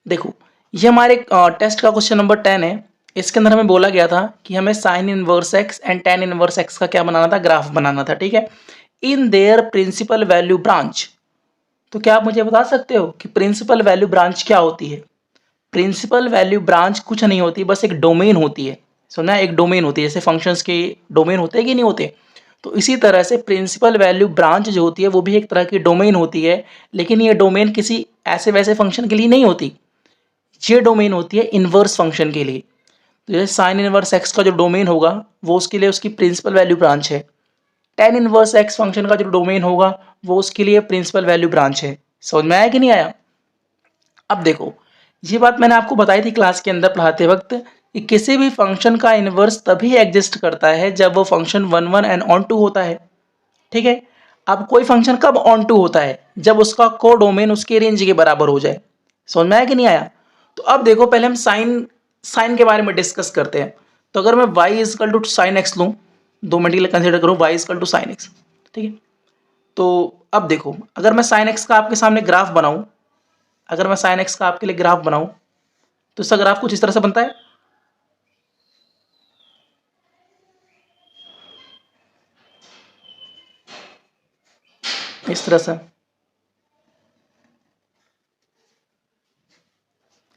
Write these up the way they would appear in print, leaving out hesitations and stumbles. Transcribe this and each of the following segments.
देखो ये हमारे टेस्ट का क्वेश्चन नंबर 10 है। इसके अंदर हमें बोला गया था कि हमें sine inverse x and tan inverse x का क्या बनाना था, ग्राफ बनाना था, ठीक है। In their principal value branch, तो क्या आप मुझे बता सकते हो कि प्रिंसिपल वैल्यू ब्रांच क्या होती है? प्रिंसिपल वैल्यू ब्रांच कुछ नहीं होती, बस एक डोमेन होती है। सुना, एक डोमेन होती है, जैसे फंक्शंस के डोमेन होते हैं कि नहीं होते, तो इसी तरह से प्रिंसिपल वैल्यू ब्रांच जो होती है वो भी एक तरह की डोमेन होती है। लेकिन ये डोमेन किसी ऐसे वैसे फंक्शन के लिए नहीं होती, ये डोमेन होती है इनवर्स फंक्शन के लिए। तो जैसे साइन इनवर्स एक्स का जो डोमेन होगा वो उसके लिए उसकी प्रिंसिपल वैल्यू ब्रांच है। टेन इनवर्स एक्स फंक्शन का जो डोमेन होगा वो उसके लिए प्रिंसिपल वैल्यू ब्रांच है। समझ में आया कि नहीं आया? अब देखो, ये बात मैंने आपको बताई थी क्लास के अंदर पढ़ाते वक्त कि किसी भी फंक्शन का इनवर्स तभी एग्जिस्ट करता है जब वो function one one and onto होता है, ठीक है। अब कोई फंक्शन कब ऑन टू होता है? जब उसका को डोमेन उसके रेंज के बराबर हो जाए। समझ में आया कि नहीं आया? तो अब देखो, पहले हम साइन साइन के बारे में डिस्कस करते हैं। तो अगर मैं y is equal to sine x लूँ, 2 मिनट के लिए कंसिडर करूँ y is equal to sine x, ठीक है। तो अब देखो, अगर मैं साइन एक्स का आपके सामने ग्राफ बनाऊं, अगर मैं साइन एक्स का आपके लिए ग्राफ बनाऊं तो इसका ग्राफ कुछ इस तरह से बनता है। इस तरह से,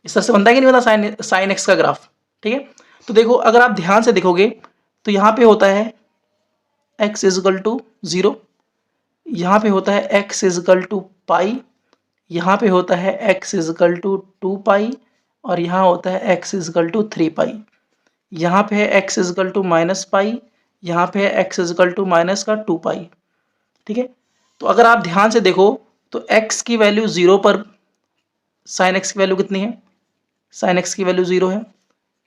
इस तरह से बनता है कि नहीं बनता साइन साइन एक्स का ग्राफ, ठीक है। तो देखो, अगर आप ध्यान से देखोगे तो यहाँ पे होता है x इजकल टू 0, यहाँ पे होता है x इजकल टू पाई, यहाँ पे होता है x इजकल टू 2 पाई, और यहाँ होता है x इजकल टू 3 पाई। यहाँ पे है x equal to minus pi, यहाँ पे है x इजकल टू माइनस का 2 पाई, ठीक है। तो अगर आप ध्यान से देखो तो x की वैल्यू 0 पर साइन x की वैल्यू कितनी है? साइन x की वैल्यू 0 है।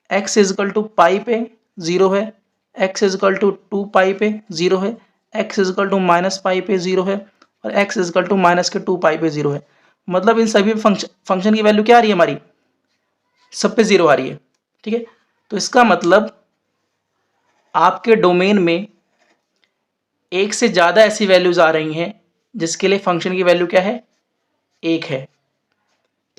x इजकल टू पाई पे 0 है, x इजकल टू 2 पाई पे 0 है, x equal to minus pi पे 0 है, और x इजकल टू माइनस के 2 पाई पे 0 है। मतलब इन सभी फंक्शन की वैल्यू क्या आ रही है हमारी? सब पे 0 आ रही है, ठीक है। तो इसका मतलब आपके डोमेन में एक से ज़्यादा ऐसी वैल्यूज आ रही हैं जिसके लिए फंक्शन की वैल्यू क्या है? 1 है।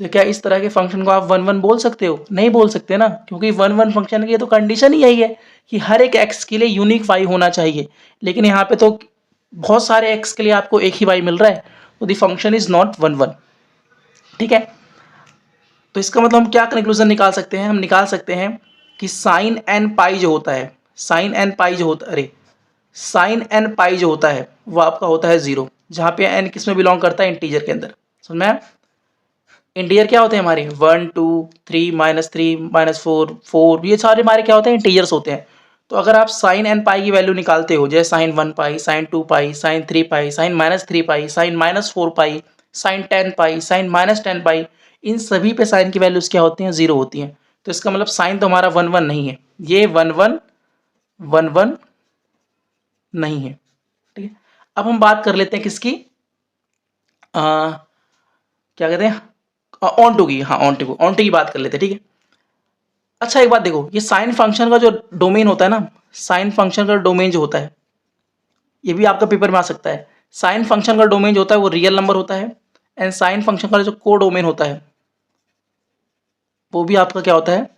तो क्या इस तरह के फंक्शन को आप वन वन बोल सकते हो? नहीं बोल सकते ना, क्योंकि वन वन फंक्शन की तो कंडीशन ही यही है कि हर एक एक्स के लिए यूनिक वाई होना चाहिए। लेकिन यहाँ पे तो बहुत सारे एक्स के लिए आपको एक ही वाई मिल रहा है, तो the function is not one one, ठीक है। तो इसका मतलब हम क्या कंक्लूजन निकाल सकते हैं? हम निकाल सकते हैं कि साइन एन पाई जो होता है, साइन एन पाई जो होता है, अरे साइन एन पाई जो होता है वो आपका होता है 0, जहाँ पे एन किस में बिलोंग करता है? इंटीजर के अंदर। समझ में आया? इंटीजर क्या होते हैं हमारे? 1 2 3 -3 -4 4, ये सारे हमारे क्या होते हैं? इंटीजर्स होते हैं। तो अगर आप साइन एन पाई की वैल्यू निकालते हो, जैसे साइन 1 पाई, साइन 2 पाई, साइन 3 पाई, साइन -3 पाई, साइन -4 पाई, साइन 10 पाई, साइन -10 पाई, इन सभी पे साइन की वैल्यूज क्या होती हैं? 0 होती हैं। तो इसका मतलब साइन तो हमारा वन वन नहीं है, ये वन वन वन वन नहीं है, ठीक है। अब हम बात कर लेते हैं किसकी, क्या कहते हैं, ऑन टू की। हाँ, ऑन टू की बात कर लेते हैं, ठीक है। अच्छा, एक बात देखो, ये साइन फंक्शन का जो डोमेन होता है ना, साइन फंक्शन का डोमेन जो होता है, ये भी आपका पेपर में आ सकता है। साइन फंक्शन का डोमेन जो होता है वो रियल नंबर होता है, एंड साइन फंक्शन का जो को डोमेन होता है वो भी आपका क्या होता है?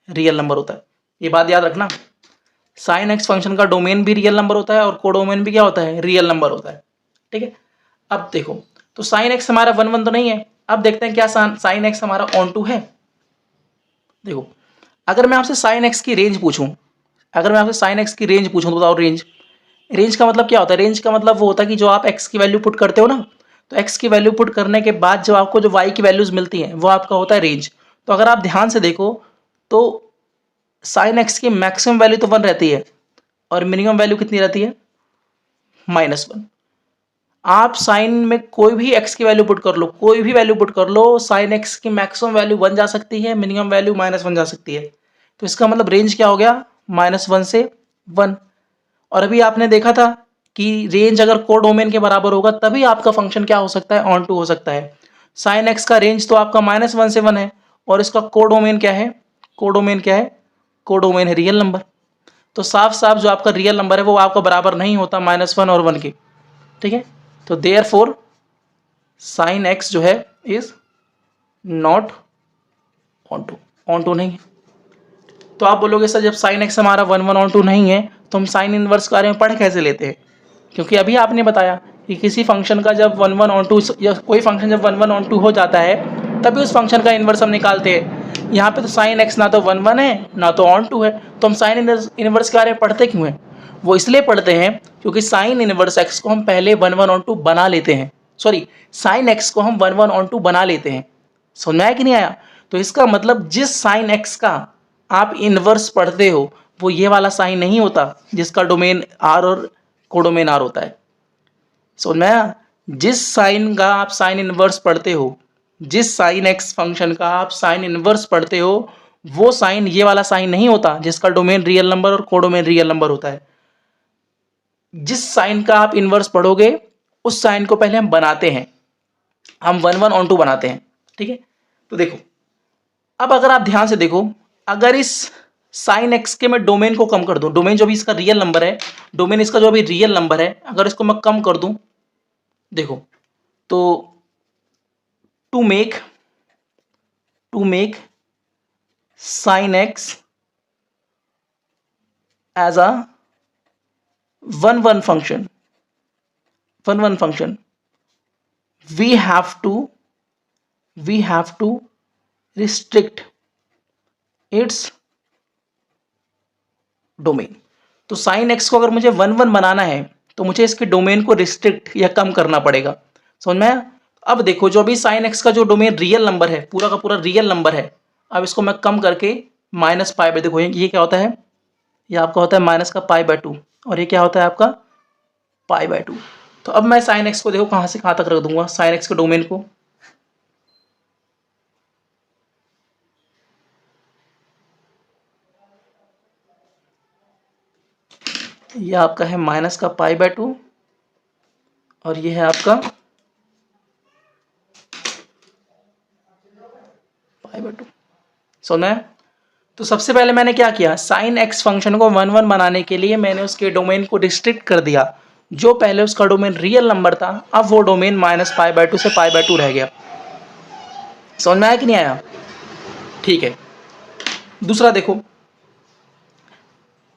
रियल नंबर होता है। ये बात याद रखना, साइन एक्स फंक्शन का डोमेन भी रियल नंबर होता है और को डोमेन भी क्या होता है? रियल नंबर होता है, ठीक है। अब देखो, तो साइन एक्स हमारा वन वन तो नहीं है। अब देखते हैं क्या साइन एक्स हमारा ऑन टू है। देखो, अगर मैं आपसे साइन एक्स की रेंज पूछूं, अगर मैं आपसे साइन एक्स की रेंज पूछूं तो बताओ रेंज, रेंज का मतलब क्या होता है? रेंज का मतलब वो होता है कि जो आप एक्स की वैल्यू पुट करते हो ना, तो एक्स की वैल्यू पुट करने के बाद जो आपको जो वाई की वैल्यूज मिलती हैं वो आपका होता है रेंज। तो अगर आप ध्यान से देखो तो साइन एक्स की मैक्सिमम वैल्यू तो 1 रहती है और मिनिमम वैल्यू कितनी रहती है? -1। आप साइन में कोई भी एक्स की वैल्यू पुट कर लो, कोई भी वैल्यू पुट कर लो, साइन एक्स की मैक्सिमम वैल्यू 1 जा सकती है, मिनिमम वैल्यू -1 जा सकती है। तो इसका मतलब रेंज क्या हो गया? -1 से 1। और अभी आपने देखा था कि रेंज अगर को डोमेन के बराबर होगा तभी आपका फंक्शन क्या हो सकता है? ऑन टू हो सकता है। साइन एक्स का रेंज तो आपका -1 से 1 है, और इसका को डोमेन क्या है? को डोमेन क्या है? को डोमेन है रियल नंबर। तो साफ साफ जो आपका रियल नंबर है वो आपका बराबर नहीं होता -1 और 1 के, ठीक है। तो देयर फोर साइन एक्स जो है इज नॉट ऑन टू नहीं है। तो आप बोलोगे सर जब साइन एक्स हमारा 1 1 ऑन टू नहीं है तो हम साइन इनवर्स के बारे में पढ़ कैसे लेते हैं? क्योंकि अभी आपने बताया कि किसी फंक्शन का जब 1 1 ऑन टू या कोई फंक्शन जब 1 1 ऑन टू हो जाता है तभी उस फंक्शन का इन्वर्स हम निकालते हैं। यहाँ पे तो साइन एक्स ना तो 1 1 है ना तो ऑन टू है, तो हम साइन इनवर्स के बारे में पढ़ते क्यों हैं? वो इसलिए पढ़ते हैं क्योंकि साइन इनवर्स एक्स को हम पहले 1 1 ऑन टू बना लेते हैं, सॉरी साइन एक्स को हम 1 1 ऑन टू बना लेते हैं। समझ में आया कि नहीं आया? तो इसका मतलब जिस साइन एक्स का आप इनवर्स पढ़ते हो वो ये वाला साइन नहीं होता जिसका डोमेन आर और कोडोमेन आर होता है। समझ में आया? जिस साइन का आप साइन इनवर्स पढ़ते हो, जिस साइन एक्स फंक्शन का आप साइन इनवर्स पढ़ते हो, वो साइन ये वाला साइन नहीं होता जिसका डोमेन रियल नंबर और कोडोमेन रियल नंबर होता है। जिस साइन का आप इनवर्स पढ़ोगे उस साइन को पहले हम बनाते हैं, हम 1 1 ऑन टू बनाते हैं। ठीक है, तो देखो अब अगर आप ध्यान से देखो, अगर इस साइन एक्स के मैं डोमेन को कम कर दूं, डोमेन जो भी इसका रियल नंबर है, डोमेन इसका जो अभी रियल नंबर है, अगर इसको मैं कम कर दूं, देखो तो to make sine x as a 1 1 function, we have to restrict its domain. तो साइन एक्स को अगर मुझे 1 1 बनाना है तो मुझे इसके डोमेन को रिस्ट्रिक्ट या कम करना पड़ेगा। समझ में आया? अब देखो जो भी साइन एक्स का जो डोमेन रियल नंबर है, पूरा का पूरा रियल नंबर है, अब इसको मैं कम करके माइनस पाई बाई, देखो ये क्या होता है, ये आपका होता है माइनस का पाई बाई 2 और ये क्या होता है आपका पाई बाई 2। तो अब मैं साइन एक्स को देखो कहाँ से कहाँ तक रख दूंगा, साइन एक्स के डोमेन को, ये आपका है माइनस का पाई बाई 2 और ये है आपका पाई बाई 2। सुना है? तो सबसे पहले मैंने क्या किया, साइन एक्स फंक्शन को 1 1 बनाने के लिए मैंने उसके डोमेन को रिस्ट्रिक्ट कर दिया। जो पहले उसका डोमेन रियल नंबर था अब वो डोमेन माइनस पाई बाई 2 से पाई बाई 2 रह गया। समझ में आया कि नहीं आया? ठीक है, दूसरा देखो,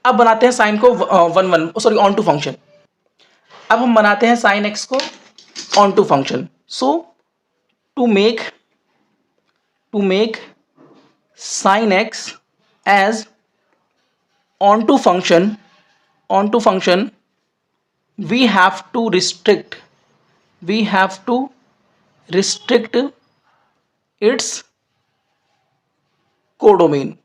अब बनाते हैं साइन को 1 1 सॉरी ऑन टू फंक्शन। अब हम बनाते हैं साइन एक्स को onto function. So to make sine x as onto function we have to restrict its codomain.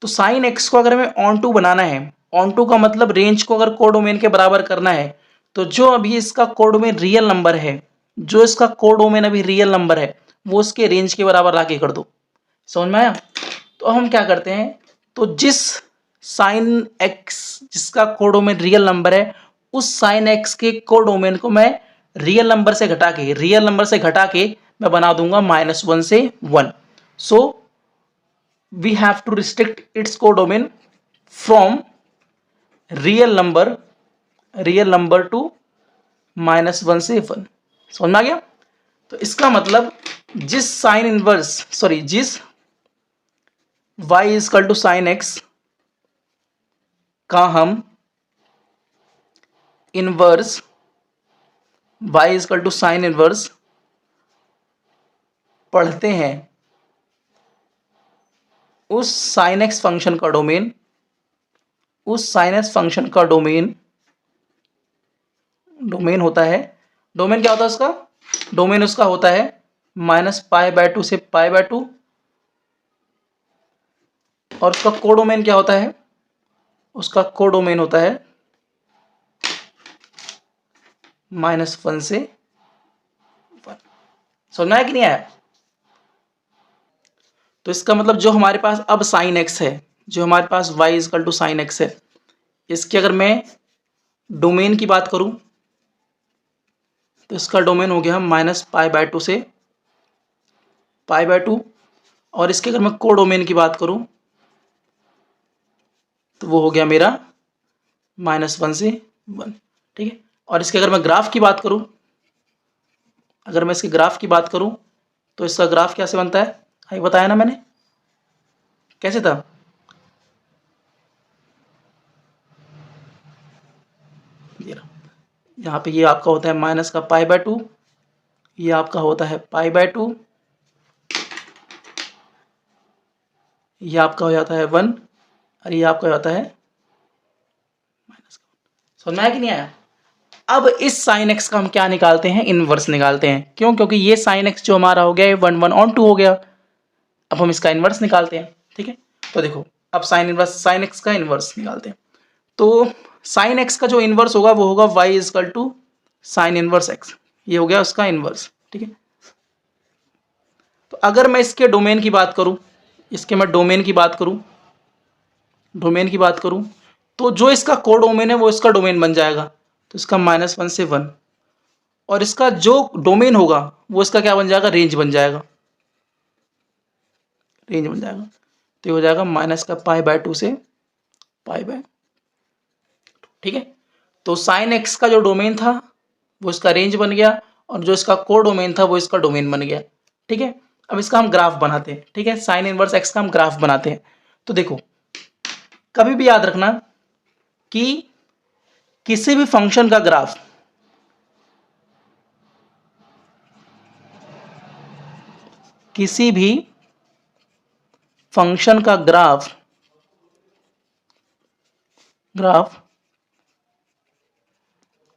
तो साइन एक्स को अगर हमें ऑन टू बनाना है, ऑन टू का मतलब रेंज को अगर कोडोमेन के बराबर करना है, तो जो अभी इसका कोडोमेन रियल नंबर है, जो इसका कोडोमेन अभी रियल नंबर है वो उसके रेंज के बराबर लाके कर दो। समझ में आया? तो हम क्या करते हैं, तो जिस साइन एक्स जिसका कोडोमेन रियल नंबर है उस साइन एक्स के कोडोमेन को मैं रियल नंबर से घटा के मैं बना दूंगा -1 से 1। So we have to restrict its codomain from real number to -1 से 1। समझ में आ गया? तो इसका मतलब जिस y is equal to sine x का हम inverse y is equal to sine inverse पढ़ते हैं, उस साइन एक्स फंक्शन का डोमेन होता है, डोमेन क्या होता है उसका, डोमेन उसका होता है माइनस पाई बाई 2 से पाई बाई 2 और उसका कोडोमेन क्या होता है, उसका कोडोमेन होता है -1 से 1। समझ में आया कि नहीं आया? तो इसका मतलब जो हमारे पास अब साइन एक्स है, जो हमारे पास y is equal to sine x है, इसकी अगर मैं डोमेन की बात करूं तो इसका डोमेन हो गया माइनस पाई बाई 2 से पाई बाई 2 और इसके अगर मैं कोडोमेन की बात करूं तो वो हो गया मेरा -1 से 1। ठीक है, और इसके अगर मैं ग्राफ की बात करूं, तो इसका ग्राफ कैसे बनता है, अभी बताया ना मैंने, कैसे था? यहाँ पे ये आपका होता है माइनस का π/2, ये आपका होता है π/2, ये आपका हो जाता है 1 और ये आपका हो जाता है माइनस का 1। समझ में आया कि नहीं आया? अब इस साइन एक्स का हम क्या निकालते हैं, इनवर्स निकालते हैं। क्यों? क्योंकि ये साइन एक्स जो हमारा हो गया ये 1 1 और 2 हो गया। अब हम इसका इनवर्स निकालते हैं, ठीक है। तो देखो अब साइन एक्स का इनवर्स निकालते हैं। तो साइन एक्स का जो इनवर्स होगा वो होगा y is equal to sine inverse x, ये हो गया उसका इनवर्स, ठीक है। तो अगर मैं इसके डोमेन की बात करूं, इसके मैं डोमेन की बात करूं, तो जो इसका कोडोमेन है वो इसका डोमेन बन जाएगा। तो इसका -1 से 1, और इसका जो डोमेन होगा वो इसका क्या बन जाएगा, रेंज बन जाएगा, तो ये हो जाएगा माइनस का π/2 से π/2, ठीक है। तो साइन एक्स का जो डोमेन था वो इसका रेंज बन गया, और जो इसका कोडोमेन था वो इसका डोमेन बन गया, ठीक है। अब इसका हम ग्राफ बनाते हैं, ठीक है, साइन इनवर्स एक्स का हम ग्राफ बनाते हैं। तो देखो कभी भी याद रखना कि किसी भी फंक्शन का ग्राफ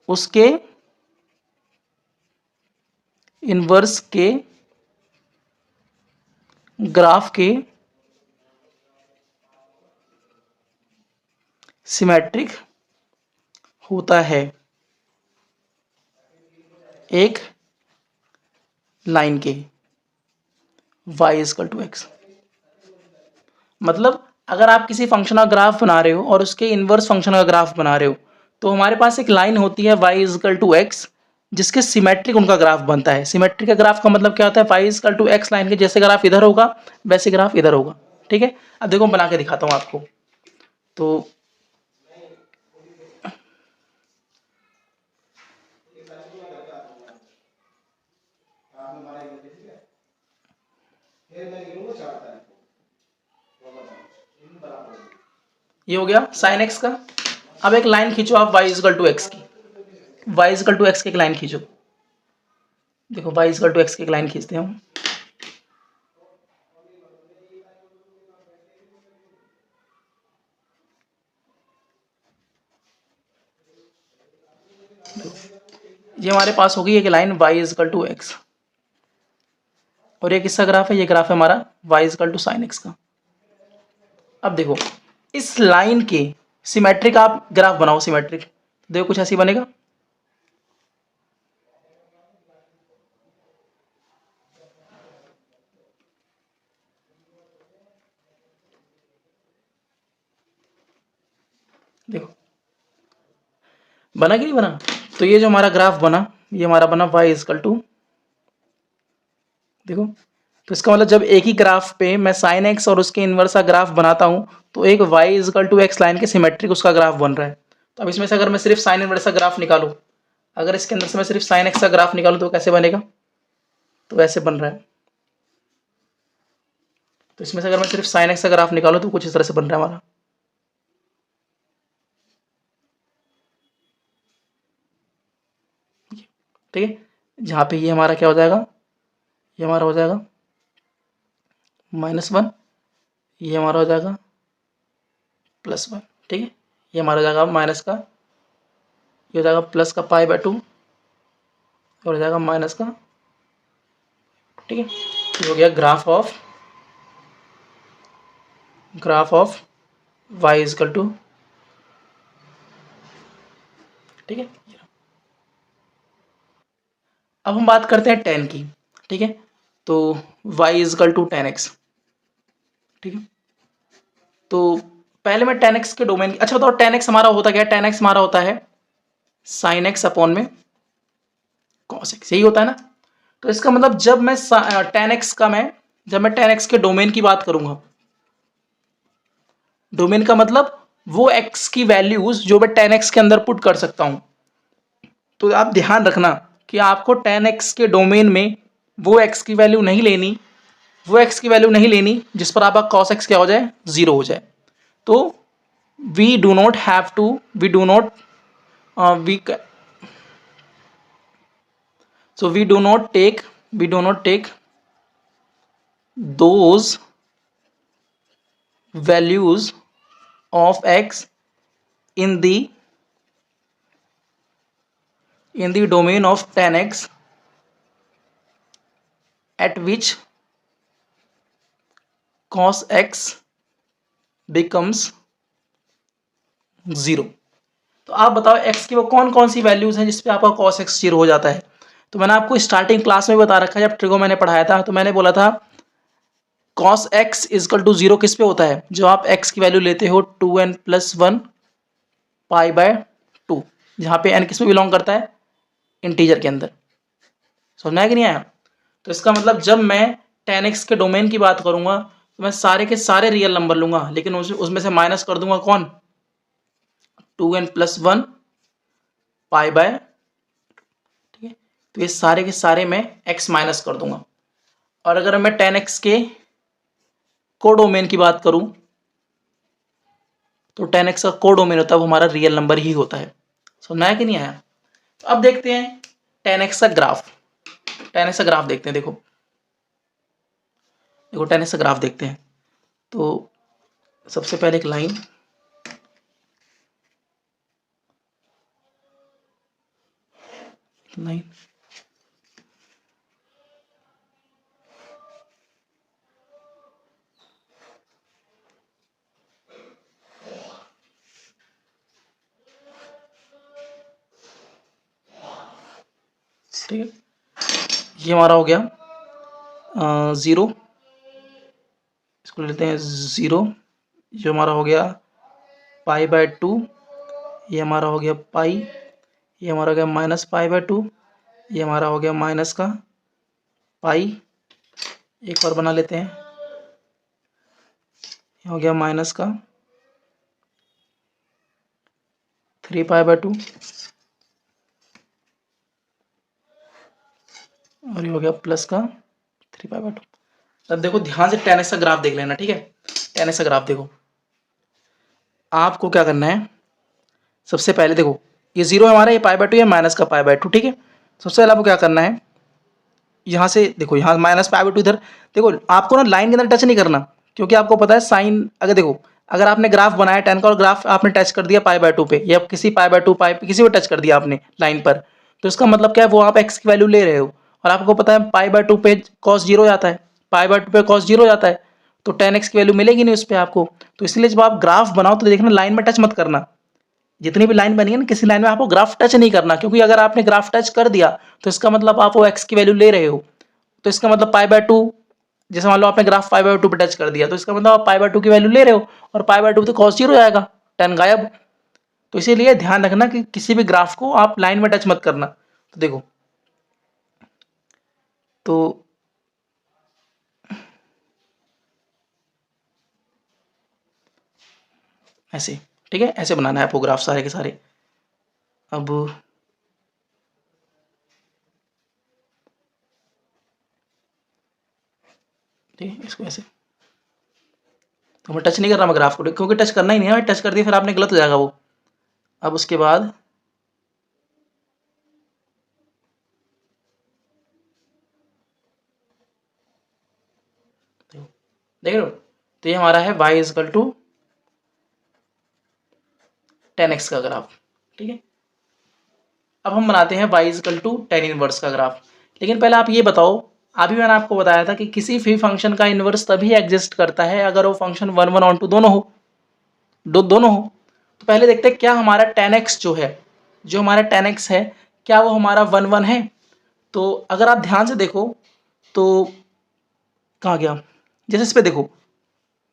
उसके इनवर्स के ग्राफ के सिमेट्रिक होता है एक लाइन के y इजकल टू एक्स। मतलब अगर आप किसी फंक्शन का ग्राफ बना रहे हो और उसके इनवर्स फंक्शन का ग्राफ बना रहे हो, तो हमारे पास एक लाइन होती है y इजकल टू एक्स, जिसके सिमेट्रिक उनका ग्राफ बनता है। सिमेट्रिक का ग्राफ का मतलब क्या होता है, y is equal to x line के जैसे ग्राफ इधर होगा वैसे ग्राफ इधर होगा, ठीक है। अब देखो मैं बना के दिखाता हूँ आपको। तो ये हो गया साइन एक्स का। अब एक लाइन खींचो आप y इजकल टू एक्स की, y इजकल टू एक्स की एक लाइन खींचो। देखो y इजकल टू एक्स की एक लाइन खींचते हैं हम। ये हमारे पास होगी एक line y is equal to x, और ये किसका ग्राफ है, ये ग्राफ है हमारा y is equal to sine x का। अब देखो इस लाइन के सिमेट्रिक आप ग्राफ बनाओ, सिमेट्रिक, देखो कुछ ऐसी बनेगा। देखो बना कि नहीं बना? तो ये जो हमारा ग्राफ बना, ये हमारा बना y इजकल टू, देखो तो इसका मतलब जब एक ही ग्राफ पे मैं साइन एक्स और उसके इनवर्स का ग्राफ बनाता हूं तो एक y is equal to x line के सिमेट्रिक उसका ग्राफ बन रहा है। तो अब इसमें से अगर मैं सिर्फ साइन इनवर्स का ग्राफ निकालूं, अगर इसके अंदर से मैं सिर्फ साइन एक्स का ग्राफ निकालूं तो कैसे बनेगा, तो ऐसे बन रहा है। तो इसमें से अगर मैं सिर्फ साइन एक्स का ग्राफ निकालूं तो कुछ इस तरह से बन रहा है हमारा, ठीक है। जहाँ पे ये हमारा क्या हो जाएगा, ये हमारा हो जाएगा -1, ये हमारा हो जाएगा +1, ठीक है। ये हमारा हो जाएगा माइनस का, ये हो जाएगा प्लस का π/2 और हो जाएगा माइनस का, ठीक है। ये हो गया graph of y is equal to, ठीक है। अब हम बात करते हैं tan की, ठीक है। तो y is equal to tan x, ठीक है। तो पहले मैं tan x के डोमेन, अच्छा बताओ tan x हमारा होता क्या है, tan x हमारा होता है sin x अपॉन में cos x, यही होता है ना। तो इसका मतलब जब मैं tan x के डोमेन की बात करूंगा, डोमेन का मतलब वो x की वैल्यूज जो मैं tan x के अंदर पुट कर सकता हूं। तो आप ध्यान रखना कि आपको tan x के डोमेन में वो x की वैल्यू नहीं लेनी, वो x की वैल्यू नहीं लेनी जिस पर आपका cos x क्या हो जाए, 0 हो जाए। तो we do not have to, we do not we so we do not take those values of x in the domain of tan x at which cos x becomes 0। तो आप बताओ x की वो कौन कौन सी वैल्यूज हैं जिसपे आपका cos x 0 हो जाता है। तो मैंने आपको स्टार्टिंग क्लास में बता रखा है, जब ट्रिगो मैंने पढ़ाया था तो मैंने बोला था cos x इजकल टू 0 किस पे होता है, जो आप x की वैल्यू लेते हो 2n+1 π/2, जहाँ पे n किस में बिलोंग करता है, इंटीजर के अंदर। समझ में आया कि नहीं आया। तो इसका मतलब जब मैं tan x के डोमेन की बात करूंगा तो मैं सारे के सारे रियल नंबर लूंगा, लेकिन उसमें से माइनस कर दूंगा कौन, 2n+1 π/, ठीक है। तो ये सारे के सारे मैं x माइनस कर दूंगा। और अगर मैं tan x के कोडोमेन की बात करूं तो tan x का कोडोमेन होता है वो हमारा रियल नंबर ही होता है। समझ आया कि नहीं आया। तो अब देखते हैं tan x का ग्राफ, tan x का ग्राफ देखते हैं। देखो tan x का ग्राफ देखते हैं। तो सबसे पहले एक लाइन, ठीक है, ये हमारा हो गया 0, इसको लेते हैं 0, जो हमारा हो गया π/2, ये हमारा हो गया पाई, ये हमारा हो गया -π/2, ये हमारा हो गया माइनस का पाई, एक और बना लेते हैं, ये हो गया माइनस का 3π/2 और ये हो गया प्लस का 3π/2। अब देखो ध्यान से tan x का ग्राफ देख लेना, ठीक है। tan x का ग्राफ देखो, आपको क्या करना है, सबसे पहले देखो ये 0 है हमारा, ये π/2, ये माइनस का π/2, ठीक है। सबसे पहले आपको क्या करना है, यहाँ से देखो, यहाँ -π/2 इधर देखो, आपको ना लाइन के अंदर टच नहीं करना, क्योंकि आपको पता है साइन, अगर देखो अगर आपने ग्राफ बनाया tan का और ग्राफ आपने टच कर दिया π/2 पे, या किसी π/2 पाई किसी पे टच कर दिया आपने लाइन पर, तो इसका मतलब क्या है, वो आप x की वैल्यू ले रहे हो और आपको पता है π/2 पे cos 0 जाता है, π/2 पे cos 0 जाता है, तो tan x की वैल्यू मिलेगी नहीं उस पर आपको। तो इसलिए जब आप ग्राफ बनाओ तो देखना लाइन में टच मत करना, जितनी भी लाइन बनी है ना किसी लाइन में आपको ग्राफ टच नहीं करना, क्योंकि अगर आपने ग्राफ टच कर दिया तो इसका मतलब आप वो x की वैल्यू ले रहे हो। तो इसका मतलब π/2, जैसे मान लो आपने ग्राफ π/2 पे टच कर दिया तो इसका मतलब आप π/2 की वैल्यू ले रहे हो, और π/2 तो cos 0 आएगा, tan गायब। तो इसीलिए ध्यान रखना कि किसी भी ग्राफ को आप लाइन में टच मत करना। तो देखो, तो ऐसे, ठीक है, ऐसे बनाना है आपको ग्राफ सारे के सारे। अब ठीक है, इसको ऐसे, तो मैं टच नहीं कर रहा मैं ग्राफ को, क्योंकि टच करना ही नहीं है, टच कर दिया फिर आपने गलत हो जाएगा वो। अब उसके बाद देख रहे हो, तो ये हमारा है y is equal to tan x का ग्राफ, ठीक है। अब हम बनाते हैं y is equal to tan inverse का ग्राफ। लेकिन पहले आप ये बताओ, अभी मैंने आपको बताया था कि किसी भी फंक्शन का इनवर्स तभी एग्जिस्ट करता है अगर वो फंक्शन 1 1 2 दोनों हो, दोनों हो। तो पहले देखते हैं क्या हमारा tan x जो है, जो हमारा tan x है, क्या वो हमारा 1 1 है। तो अगर आप ध्यान से देखो तो कहाँ गया, जैसे इस पे देखो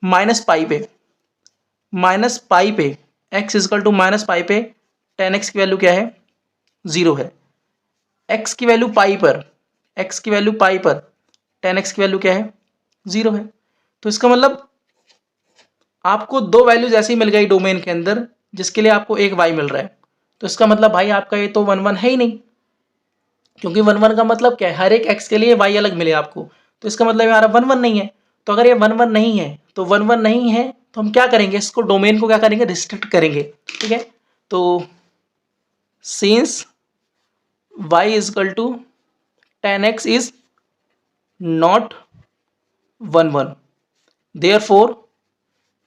-π पे, -π पे x इजकल टू -π पे tan x की वैल्यू क्या है, 0 है। x की वैल्यू पाई पर, x की वैल्यू पाई पर tan x की वैल्यू क्या है, 0 है। तो इसका मतलब आपको दो वैल्यूज ऐसी मिल गई डोमेन के अंदर जिसके लिए आपको एक y मिल रहा है। तो इसका मतलब भाई आपका ये तो 1 1 है ही नहीं। क्योंकि 1 1 का मतलब क्या है, हर एक x के लिए y अलग मिले आपको, तो इसका मतलब हमारा 1 1 नहीं है। तो अगर ये 1 1 नहीं है, तो 1 1 नहीं है तो हम क्या करेंगे, इसको डोमेन को क्या करेंगे, रिस्ट्रिक्ट करेंगे। ठीक है, तो since y is equal to 10x is not 1 1, therefore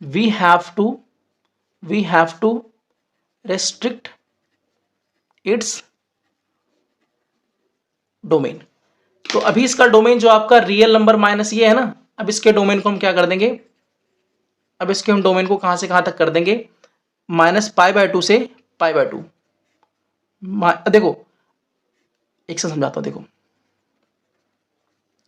we have to restrict its domain. तो अभी इसका डोमेन जो आपका रियल नंबर माइनस ये है ना, अब इसके डोमेन को हम क्या कर देंगे, अब इसके हम डोमेन को कहां से कहां तक कर देंगे, -π/2 से π/2। देखो एक से समझाता हूं, देखो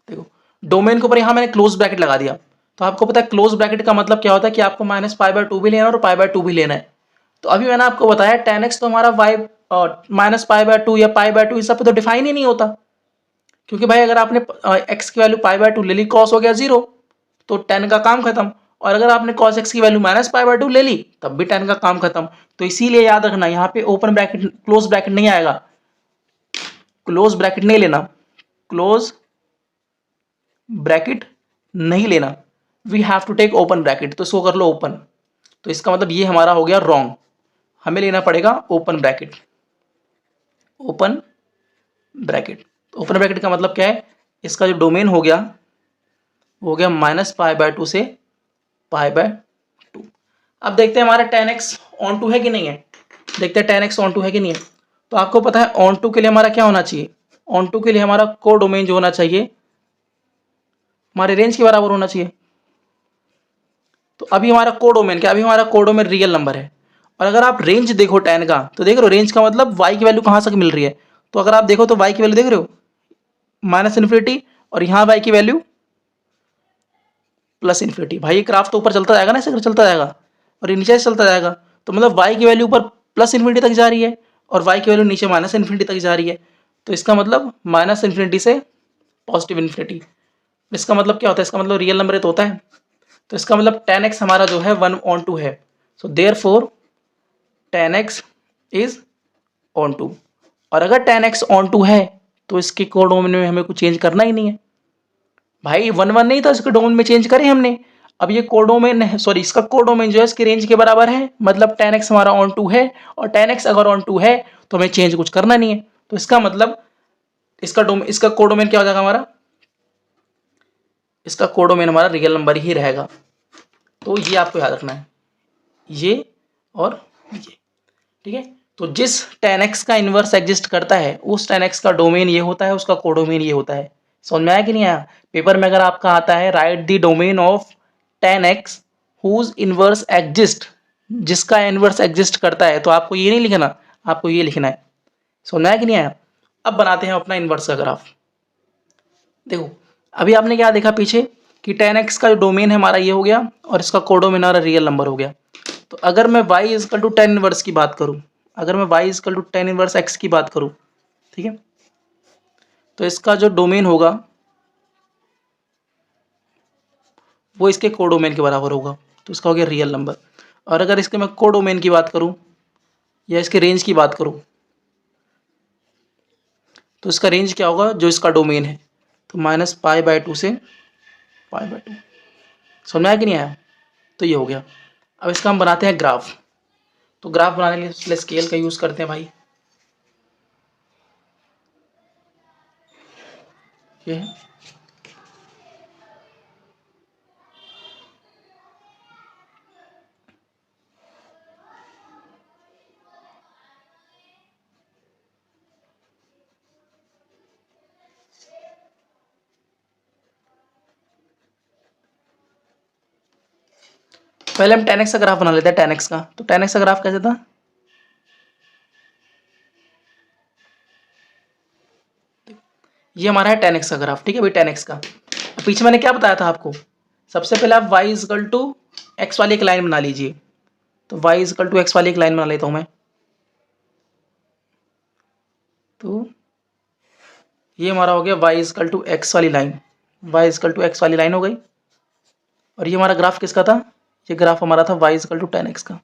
देखो डोमेन के ऊपर यहां मैंने क्लोज ब्रैकेट लगा दिया। तो आपको पता है क्लोज ब्रैकेट का मतलब क्या होता है कि आपको -π/2 भी लेना है और π/2 भी लेना है। तो अभी मैंने आपको बताया tan x तो हमारा y -π/2 या π/2 इस सब पे तो डिफाइन ही नहीं होता, क्योंकि भाई अगर आपने x की वैल्यू π/2 ले ली, cos हो गया 0, तो tan का काम खत्म। और अगर आपने cos x की वैल्यू -π/2 ले ली, तब भी tan का काम खत्म। तो इसीलिए याद रखना, यहाँ पे ओपन ब्रैकेट क्लोज ब्रैकेट नहीं आएगा, क्लोज ब्रैकेट नहीं लेना, क्लोज ब्रैकेट नहीं लेना, we have to take open bracket. तो इसको कर लो ओपन। तो इसका मतलब ये हमारा हो गया रॉन्ग, हमें लेना पड़ेगा open bracket. Open bracket, open bracket का मतलब क्या है, इसका जो डोमेन हो गया -π/2 से π/2। अब देखते हैं हमारा tan x ऑन टू है कि नहीं है, देखते हैं tan x ऑन टू है कि नहीं है। तो आपको पता है ऑन टू के लिए हमारा क्या होना चाहिए, ऑन टू के लिए हमारा को डोमेन जो होना चाहिए हमारे रेंज के बराबर होना चाहिए। तो अभी हमारा को डोमेन क्या, अभी हमारा को डोमेन रियल नंबर है। और अगर आप रेंज देखो tan का, तो देख रहे हो रेंज का मतलब y की वैल्यू कहाँ तक मिल रही है। तो अगर आप देखो तो y की वैल्यू देख रहे हो -∞, और यहाँ y की वैल्यू +∞। भाई ये ग्राफ तो ऊपर चलता जाएगा ना, ऐसे चलता जाएगा और ये नीचे से चलता जाएगा। तो मतलब y की वैल्यू ऊपर +∞ तक जा रही है और y की वैल्यू नीचे -∞ तक जा रही है। तो इसका मतलब -∞ से +∞। इसका मतलब क्या होता है, इसका मतलब रियल नंबर तो होता है। तो इसका मतलब tan x हमारा जो है 1/2 है। So therefore tan x is onto. और अगर tan x ऑन टू है तो इसके को डोमेन में हमें कुछ चेंज करना ही नहीं है। भाई 1 1 नहीं था, इसके डोमेन में चेंज करें हमने। अब ये कोडोमेन है, सॉरी इसका कोडोमेन जो है इसके रेंज के बराबर है, मतलब tan x हमारा ऑन टू है। और tan x अगर ऑन टू है तो हमें चेंज कुछ करना नहीं है। तो इसका मतलब इसका कोडोमेन क्या हो जाएगा हमारा, इसका कोडोमेन हमारा रियल नंबर ही रहेगा। तो ये आपको याद रखना है, ये और ये। ठीक है, तो जिस tan x का इनवर्स एग्जिस्ट करता है उस tan x का डोमेन ये होता है, उसका कोडोमेन ये होता है। समझ में आया कि नहीं आया। पेपर में अगर आपका आता है right the domain of tan x whose inverse exist, जिसका इनवर्स एग्जिस्ट करता है, तो आपको ये नहीं लिखना, आपको ये लिखना है। समझ में आया कि नहीं आया। अब बनाते हैं अपना इनवर्स का ग्राफ। देखो अभी आपने क्या देखा पीछे कि tan x का जो डोमेन है हमारा ये हो गया और इसका कोडोमेन हमारा रियल नंबर हो गया। तो अगर मैं y is equal to tan inverse की बात करूं, अगर मैं y is equal to tan inverse x की बात करूं, ठीक है, तो इसका जो डोमेन होगा वो इसके कोडोमेन के बराबर होगा। तो इसका हो गया रियल नंबर। और अगर इसके मैं कोडोमेन की बात करूं या इसके रेंज की बात करूं, तो इसका रेंज क्या होगा, जो इसका डोमेन है, तो -π/2 से π/2। समझ में आया कि नहीं आया। तो ये हो गया। अब इसका हम बनाते हैं ग्राफ। तो ग्राफ बनाने के लिए स्केल का यूज़ करते हैं भाई। ये है, पहले हम tan x का ग्राफ बना लेते हैं। tan x का, तो tan x का ग्राफ कैसे था, ये हमारा है tan x का ग्राफ। ठीक है भाई, tan x का पीछे मैंने क्या बताया था आपको, सबसे पहले आप y is equal to x वाली एक लाइन बना लीजिए। तो y is equal to x वाली एक लाइन बना लेता हूं मैं। तो ये हमारा हो गया y is equal to x वाली line, y is equal to x वाली लाइन हो गई। और ये हमारा ग्राफ किसका था, ये ग्राफ हमारा था y is equal to tan x का।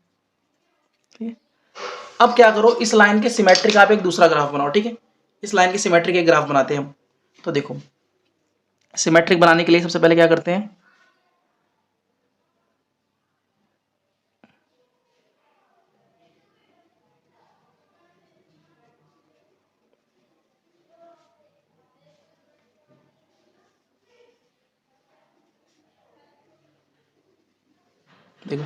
ठीक है, अब क्या करो, इस लाइन के सिमेट्रिक आप एक दूसरा ग्राफ बनाओ। ठीक है, इस लाइन की सिमेट्रिक एक ग्राफ बनाते हैं हम। तो देखो सिमेट्रिक बनाने के लिए सबसे पहले क्या करते हैं, देखो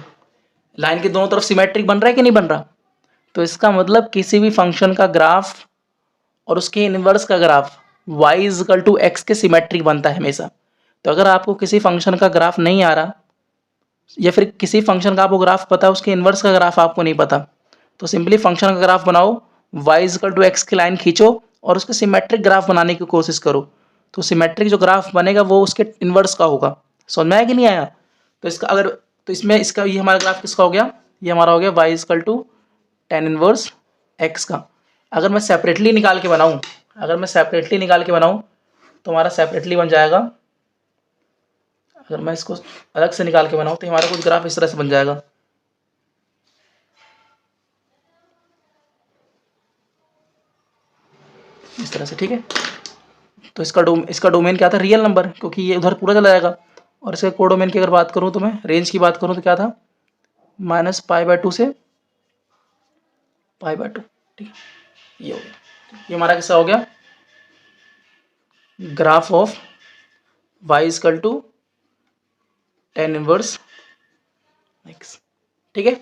लाइन के दोनों तरफ सिमेट्रिक बन रहा है कि नहीं बन रहा। तो इसका मतलब किसी भी फंक्शन का ग्राफ और उसके इनवर्स का graph y is equal to x के सिमेट्रिक बनता है हमेशा। तो अगर आपको किसी फंक्शन का ग्राफ नहीं आ रहा या फिर किसी फंक्शन का आपको ग्राफ पता है उसके इनवर्स का ग्राफ आपको नहीं पता, तो सिंपली फंक्शन का ग्राफ बनाओ, y इजकल टू एक्स की लाइन खींचो और उसके सिमेट्रिक ग्राफ बनाने की कोशिश करो। तो सिमेट्रिक जो ग्राफ बनेगा वो उसके इनवर्स का होगा। समझ में आया कि नहीं आया। तो इसका अगर तो इसमें इसका ये हमारा ग्राफ किसका हो गया, ये हमारा हो गया y is equal to tan inverse x का। अगर मैं सेपरेटली निकाल के बनाऊँ, तो हमारा सेपरेटली बन जाएगा। अगर मैं इसको अलग से निकाल के बनाऊँ तो हमारा कुछ ग्राफ इस तरह से बन जाएगा। इस तरह से, ठीक है। तो इसका डोमेन क्या था, रियल नंबर, क्योंकि ये उधर पूरा चला जाएगा। और इसके कोडोमेन की अगर बात करूँ तो मैं रेंज की बात करूँ तो क्या था, -π/2 से π/2, ठीक है। ये हो गया, ये हमारा किस्सा हो गया graph of y is equal to tan inverse x, ठीक है।